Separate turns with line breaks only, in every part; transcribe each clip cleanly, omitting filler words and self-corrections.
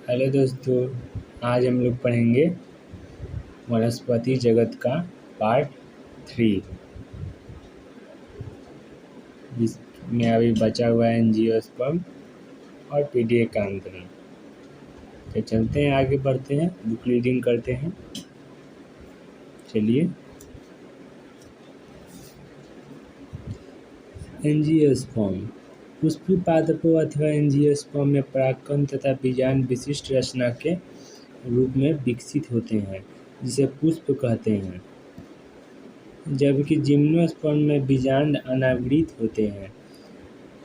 Hello दोस्तों, आज हम लोग पढ़ेंगे वनस्पति जगत का पार्ट 3, जिसमें अभी बचा हुआ है एंजियोस्पर्म और पीडीए कांकरी। तो चलते हैं, आगे बढ़ते हैं, बुक रीडिंग करते हैं। चलिए, एंजियोस्पर्म पुष्पीय पादपों अथवा एंजियोस्पर्म में परागकण तथा बीजांड विशिष्ट रचना के रूप में विकसित होते हैं, जिसे पुष्प कहते हैं, जबकि जिम्नोस्पर्म में बीजांड अनावृत होते हैं।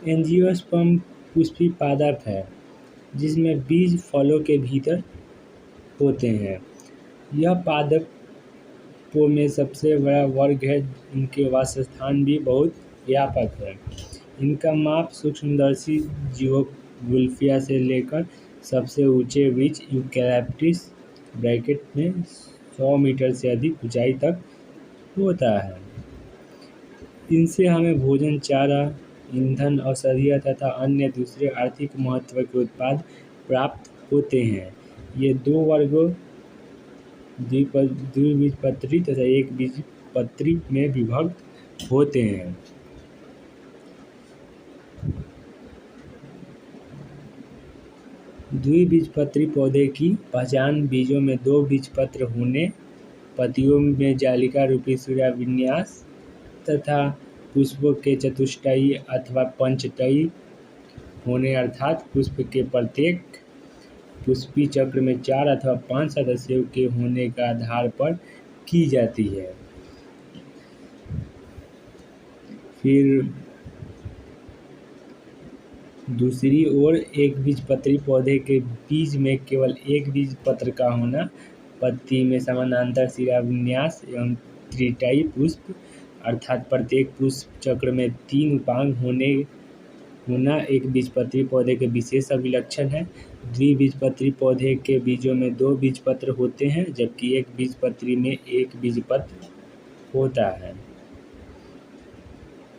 एंजियोस्पर्म पुष्पीय पादप है, जिसमें बीज फलों के भीतर होते हैं। यह पादपों में सबसे बड़ा वर्ग है। इनके वासस्थान भी बहुत व्यापक है। इनका माप सूक्ष्मदर्शी जियोग्राफिया से लेकर सबसे ऊंचे वृक्ष यूकैलिप्टस में 100 मीटर से अधिक ऊंचाई तक होता है। इनसे हमें भोजन, चारा, ईंधन, औषधियाँ तथा अन्य दूसरे आर्थिक महत्व के उत्पाद प्राप्त होते हैं। ये दो वर्गों द्विबीजपत्री तथा एकबीजपत्री में विभक्त होते हैं। द्विबीजपत्री पौधे की पहचान बीजों में 2 बीजपत्र होने, पत्तियों में जालिका रूपी सूर्याविन्यास तथा पुष्पों के चतुष्टयी अथवा पंचटयी होने, अर्थात पुष्प के प्रत्येक पुष्पीय चक्र में 4 अथवा 5 सदस्यों के होने के आधार पर की जाती है। फिर दूसरी ओर एकबीजपत्री पौधे के बीज में केवल एक बीजपत्र का होना, पत्ती में समानांतर शिराविन्यास एवं त्रिटयी पुष्प अर्थात प्रत्येक पुष्प चक्र में 3 उपांग होना एक बीजपत्री पौधे के विशेष अभिलक्षण है। द्विबीजपत्री पौधे के बीजों में 2 बीजपत्र होते हैं, जबकि एक बीजपत्री में 1 बीजपत्र होता है।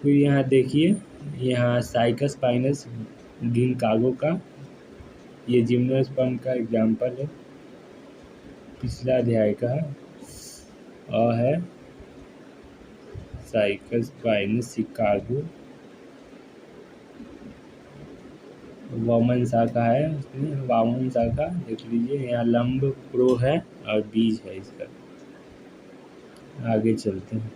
फिर यहाँ देखिए, यहाँ साइकस पाइनस गिनकागो का ये जिम्नोस्पर्म का एग्जाम्पल है। पिछला अध्याय का है साइकस पाइनस शिकागो, वामन शाखा है, उसमें वामन शाखा देख लीजिए। यहाँ लंब प्रो है और बीज है इसका। आगे चलते हैं।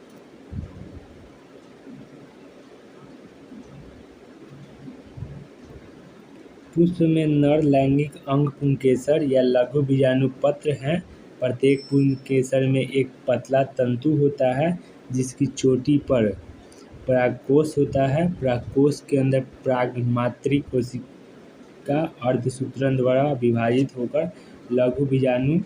पुष्प में नर लैंगिक अंग पुंकेसर या लघु बीजाणुपत्र हैं। प्रत्येक पुंकेसर में एक पतला तंतु होता है, जिसकी चोटी पर परागकोश होता है। परागकोश के अंदर परागमात्री कोशिका अर्धसूत्रण द्वारा विभाजित होकर लघु बीजाणु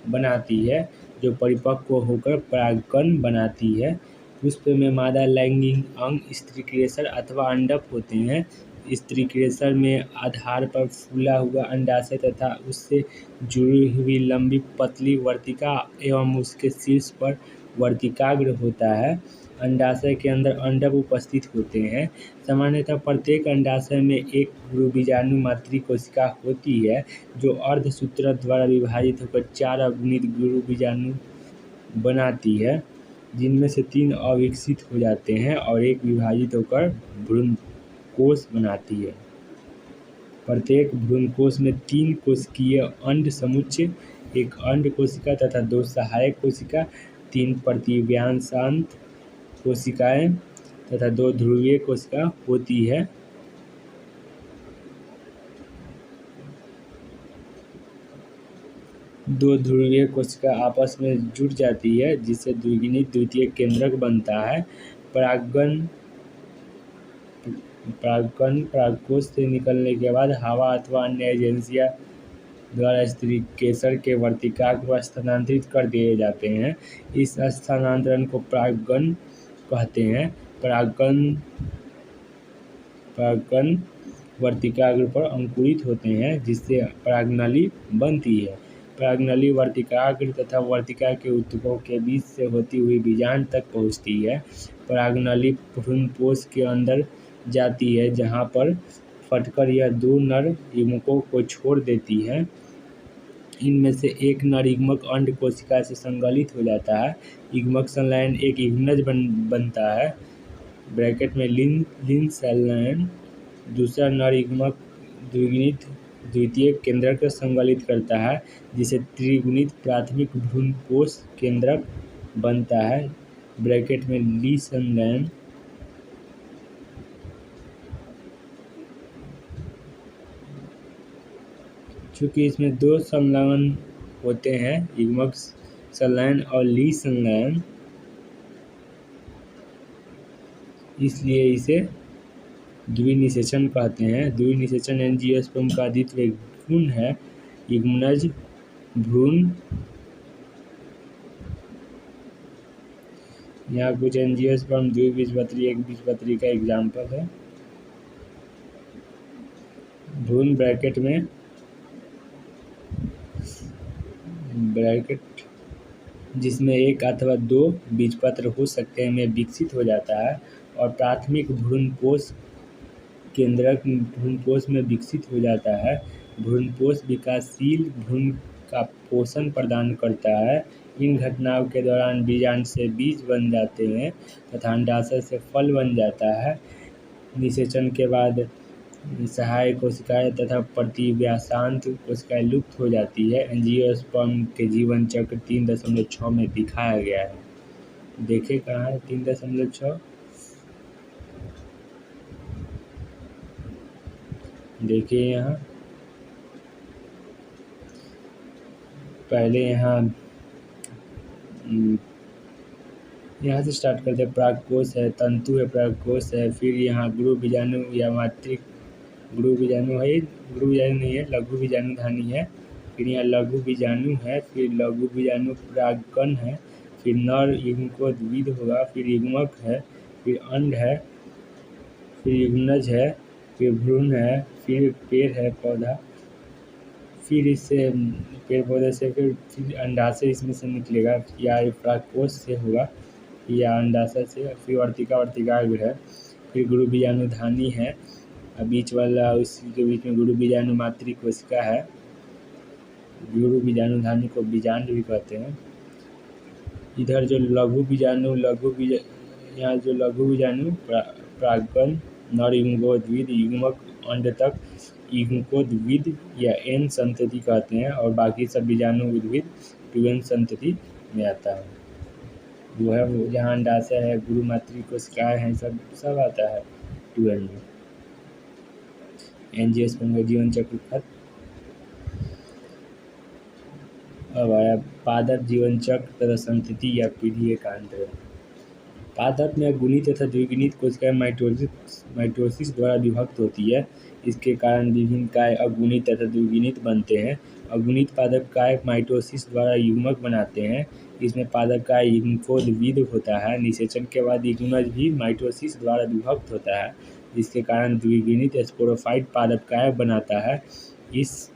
बनाती है, जो परिपक्व होकर परागकण बनाती है। पुष्प में मादा लैंगिक अंग स्त्रीकेसर अथवा अंडक होते हैं। स्त्रीकेसर में आधार पर फूला हुआ अंडाशय तथा उससे जुड़ी हुई लंबी पतली वर्तिका एवं उसके शीर्ष पर वर्तिकाग्र होता है। अंडाशय के अंदर अंडक उपस्थित होते हैं। सामान्यतः प्रत्येक अंडाशय में एक गुरुबीजाणु मातृ कोशिका होती है, जो अर्धसूत्रक द्वारा विभाजित होकर 4 अगुणित गुरुबीजाणु बनाती है, जिनमें से 3 अविकसित हो जाते हैं और एक विभाजित होकर भ्रूणकोश बनाती है। प्रत्येक भ्रूणकोश में 3 कोशिकीय अंड समुच्चय, 1 अंड कोशिका तथा 2 सहायक कोशिका, 3 प्रतिव्यासांत कोशिकाएं तथा 2 ध्रुवीय कोशिका होती है। दो ध्रुवीय कोशिका आपस में जुड़ जाती है, जिससे द्विगुणित द्वितीयक केंद्रक बनता है। परागकोश से निकलने के बाद हवा अथवा अन्य एजेंसियां द्वारा स्त्रीकेसर के वर्तिकाग्र को स्थानांतरित कर दिए जाते हैं। इस स्थानांतरण को परागकण कहते हैं। परागकण वर्तिकाग्र पर अंकुरित होते हैं, जिससे परागनली बनती है। परागनली वर्तिकाग्र तथा वर्तिका के ऊतकों के बीच से होती हुई बीजांड तक पहुँचती है। परागनली भ्रूणपोष के अंदर जाती है, जहाँ पर फटकर यह 2 नर युग्मकों को छोड़ देती है। इनमें से एक नर युग्मक अंड कोशिका से संगलित हो जाता है। युग्मक संलयन एक युग्मनज बनता है ब्रैकेट में लिन संलयन। दूसरा नर युग्मक द्विगुणित द्वितीयक केंद्रक को संगलित करता है जिसे त्रिगुणित प्राथमिक भ्रूणपोष केंद्रक बनता है ब्रैकेट में ली संलयन। चूँकि इसमें दो संलयन होते हैं युग्मक संलयन और ली संलयन, इसलिए इसे द्विनिषेचन कहते हैं। द्विनिषेचन एंजियोस्पर्म का द्वितीय गुण है युग्मनज भ्रूण। यहाँ कुछ एंजियोस्पर्म द्विबीजपत्री एकबीजपत्री का एग्जाम्पल है। भ्रूण ब्रैकेट जिसमें एक अथवा दो बीजपत्र हो सकते हैं में विकसित हो जाता है और प्राथमिक भ्रूणपोष केंद्रक भ्रूणपोष में विकसित हो जाता है। भ्रूणपोष विकासशील भ्रूण का पोषण प्रदान करता है। इन घटनाओं के दौरान बीजांड से बीज बन जाते हैं तथा अंडाशय से फल बन जाता है। निषेचन के बाद सहायक कोशिकाएं तथा प्रतिव्यासांत कोशिकाएं लुप्त हो जाती है। एंजियोस्पर्म के जीवन चक्र 3.6 में दिखाया गया है। देखे कहाँ है 3.6? देखिए यहाँ पहले यहाँ से स्टार्ट करते हैं। परागकोश है, तंतु है, परागकोश है, फिर यहाँ गुरु बीजाणु या मातृक गुरु बीजाणु है, गुरु बीजाणु नहीं है, लघु बीजाणु धानी है, फिर यहाँ लघु बीजाणु है, फिर लघु बीजाणु परागकण है, फिर नर युग्मकोद्भिद होगा, फिर युग्मक है, फिर अंड है, फिर युग्मनज है, फिर भ्रूण है, फिर पेड़ है पौधा, फिर इससे पेड़ पौधे से फिर अंडाशय इसमें से निकलेगा या परागकोश से होगा या अंडाशय से, फिर वर्तिकाग्र है, फिर गुरु बीजाणु धानी है, बीच वाला उसी के बीच में गुरु बीजाणु मातृक कोशिका है। गुरु बीजाणु धानी को बीजांड भी कहते हैं। इधर जो लघु बीजाणु यहाँ जो लघु बीजाणु परागकण नर युग्मकोद्भिद युग्मक अंड तक युग्मकोद्भिद या एन संतति कहते हैं और बाकी सब बीजाणु उद्भिद 2n संतति में आता है। वो है जहाँ अंडाशय है, गुरु मातृक कोशिकाएं हैं, सब आता है 2n में। एंजियोस्पर्म का जीवन चक्र खत्म। अब आया पादप जीवन चक्र तथा संतति या पीढ़ी एकांतर। पादप में गुणित तथा द्विगुणित कोशिकाएं माइटोसिस द्वारा विभक्त होती है। इसके कारण विभिन्न काय अगुणित तथा द्विगुणित बनते हैं। अगुणित पादप काय माइटोसिस द्वारा युग्मक बनाते हैं। इसमें पादप काय युग्मकोद्भिद होता है। निषेचन के बाद युग्मनज भी माइटोसिस द्वारा विभक्त होता है, जिसके कारण द्विगुणित स्पोरोफाइट पादप काय बनाता है। इस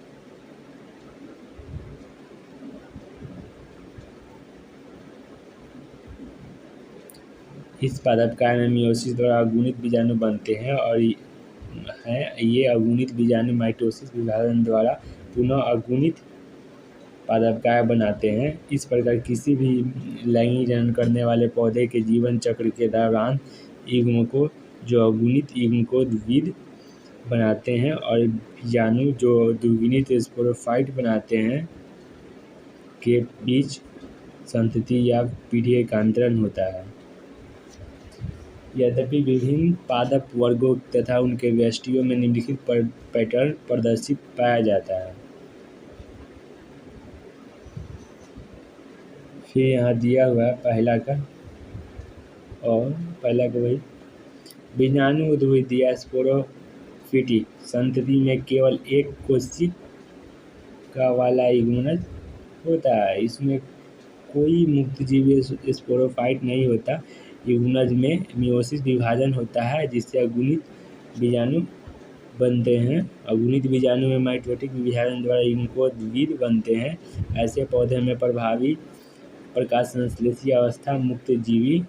पादप काय में मियोसिस द्वारा अगुणित बीजाणु बनते हैं और ये अगुणित बीजाणु माइटोसिस विभाजन द्वारा पुनः अगुणित पादप काय बनाते हैं। इस प्रकार किसी भी लैंगिक जनन करने वाले पौधे के जीवन चक्र के दौरान युग्मकों जो अगुणित युग्मकोद्भिद बनाते हैं और बीजाणु जो द्विगुणित स्पोरोफाइट बनाते हैं के बीच संतति या पीढ़ी एकांतरण होता है। यद्यपि विभिन्न पादप वर्गों तथा उनके व्यष्टियों में निम्नलिखित पैटर्न प्रदर्शित पाया जाता है। फिर यहाँ दिया हुआ है पहला का वही बीजाणु उद्भिद या स्पोरोफिटिक संतति में केवल एक कोशिका वाला युग्मनज होता है। इसमें कोई मुक्तजीवी स्पोरोफाइट नहीं होता। युग्मनज में मियोसिस विभाजन होता है जिससे अगुणित बीजाणु बनते हैं। अगुणित बीजाणु में माइटोटिक विभाजन द्वारा युग्मकोद्भिद बनते हैं। ऐसे पौधे में प्रभावी प्रकाश संश्लेषी अवस्था मुक्तजीवी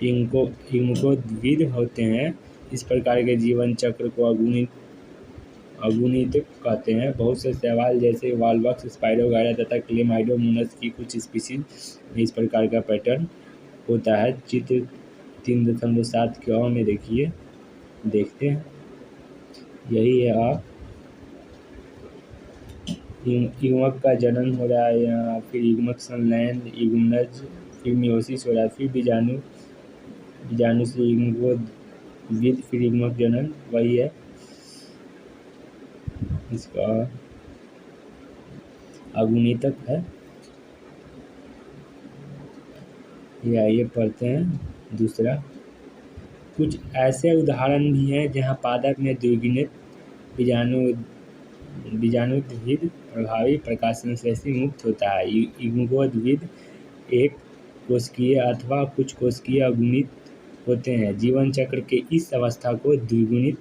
युग्मकोद्भिद होते हैं। इस प्रकार के जीवन चक्र को अगुणित कहते हैं। बहुत से शैवाल जैसे वॉलवक्स, स्पाइडर वगैरह तथा क्लेमाइडोमोनास की कुछ स्पीशीज में इस प्रकार का पैटर्न होता है। चित्र 3.7 के में देखिए, देखते हैं, यही है आप। युग्मक का जनन हो रहा है यहाँ, फिर युग्मक संलयन, युग्मनज, फिर मियोसिस हो रहा है, फिर बीजाणु से युग्मकोद्भिद, फिर युग्मक जनन, वही है इसका अगुणितक है। ये आइए पढ़ते हैं दूसरा। कुछ ऐसे उदाहरण भी हैं जहाँ पादप में द्विगुणित बीजाणुद्भिद प्रभावी प्रकाश संश्लेषी मुक्त होता है। युग्मकोद्भिद एक कोशिकीय अथवा कुछ कोशिकीय अगुणित होते हैं। जीवन चक्र के इस अवस्था को द्विगुणित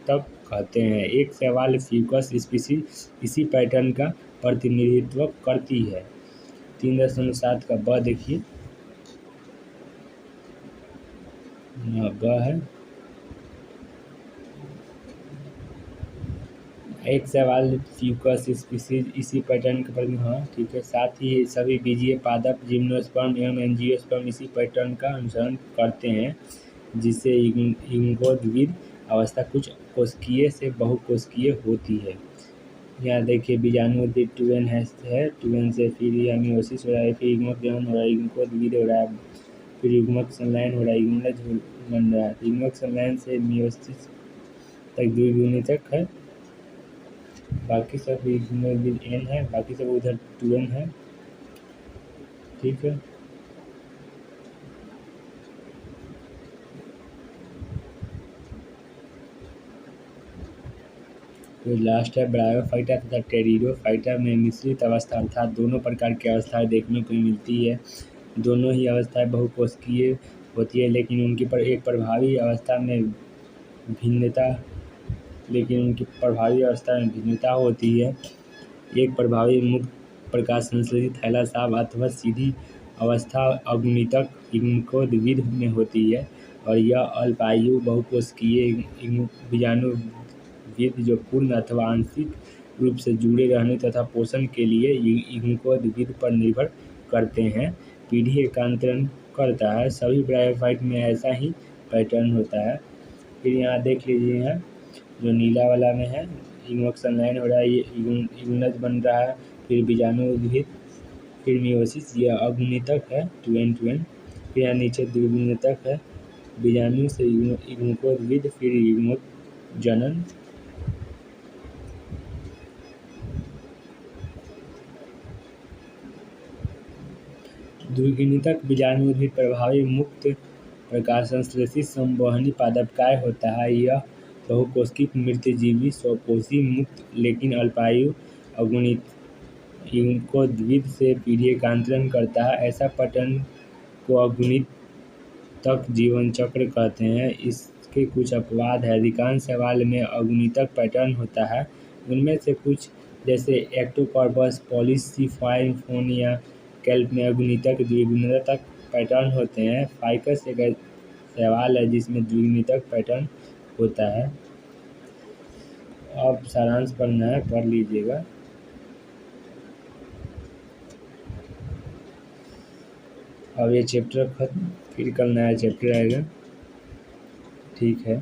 तक कहते हैं। एक शैवाल फ्यूकस स्पीशीज इसी पैटर्न का प्रतिनिधित्व करती है। 3.7 का ब देखिए, ब है। एक शैवाल फ्यूकस स्पीशीज इसी पैटर्न का हाँ ठीक है। साथ ही सभी बीजीय पादप जिम्नोस्पर्म एवं एंजियोस्पर्म इसी पैटर्न का अनुसरण करते हैं, जिससे युग्मकोद्भिद अवस्था कुछ कोशिकीय से बहुकोशिकीय होती है। यहाँ देखिए बीजाणुद्भिद 2n है, 2n से फिर यहाँ मियोसिस हो रहा है, फिर युग्मक जनन हो रहा है, युग्मकोद्भिद हो रहा है, फिर युग्मक संलयन हो रहा है, युग्मनज बन रहा है। युग्मक संलयन से मियोसिस तक द्विगुणितक है। बाकी सब युग्मकोद्भिद n है, बाकी सब उधर 2n है, ठीक है। तो लास्ट है ब्रायोफाइटा तथा टेरिडोफाइटा में मिश्रित अवस्था अर्थात दोनों प्रकार की अवस्थाएं देखने को मिलती है। दोनों ही अवस्थाएं बहुकोशिकीय होती है, लेकिन उनकी एक प्रभावी अवस्था में भिन्नता होती है। एक प्रभावी मुक्त प्रकाश संश्लेषित थैलासाब अथवा सीधी अवस्था अगुणितक युग्मकोद्भिद में होती है, और यह अल्पायु बहुकोशिकीय बीजाणुद्भिद जो पूर्ण अथवा आंशिक रूप से जुड़े रहने तथा पोषण के लिए युग्मकोद्भिद पर निर्भर करते हैं, पीढ़ी एकांतरण करता है। सभी ब्रायोफाइट में ऐसा ही पैटर्न होता है। फिर यहाँ देख लीजिए, यहाँ जो नीला वाला में है युग्मक संलयन हो रहा है, ये युग्मनज बन रहा है, फिर बीजाणुद्भिद, फिर मियोसिस, यह अगुणितक है 2n। फिर यहाँ नीचे द्विगुणितक है, बीजाणु से युग्मकोद्भिद, फिर युग्मक जनन। द्विगुणितक बीजाणुद्भिद प्रभावी मुक्त प्रकाश संश्लेषित संवहनी पादप काय होता है। यह बहुकोशिक मृतजीवी स्वपोषी मुक्त लेकिन अल्पायु अगुणित युग्मकोद्भिद से पीढ़ी एकांतरण करता है। ऐसा पैटर्न को अगुणित तक जीवन चक्र कहते हैं। इसके कुछ अपवाद है। अधिकांश शैवाल में अगुणितक पैटर्न होता है। उनमें से कुछ जैसे एक्टोकॉर्पस, पॉलीसिफॉन या कैल्प में अगुणितक द्विगुणितक पैटर्न होते हैं। फाइकस एक शैवाल है जिसमें द्विगुणितक पैटर्न होता है। अब सारांश पढ़ना है, पढ़ लीजिएगा। अब ये चैप्टर खत्म, फिर कल नया चैप्टर आएगा, ठीक है।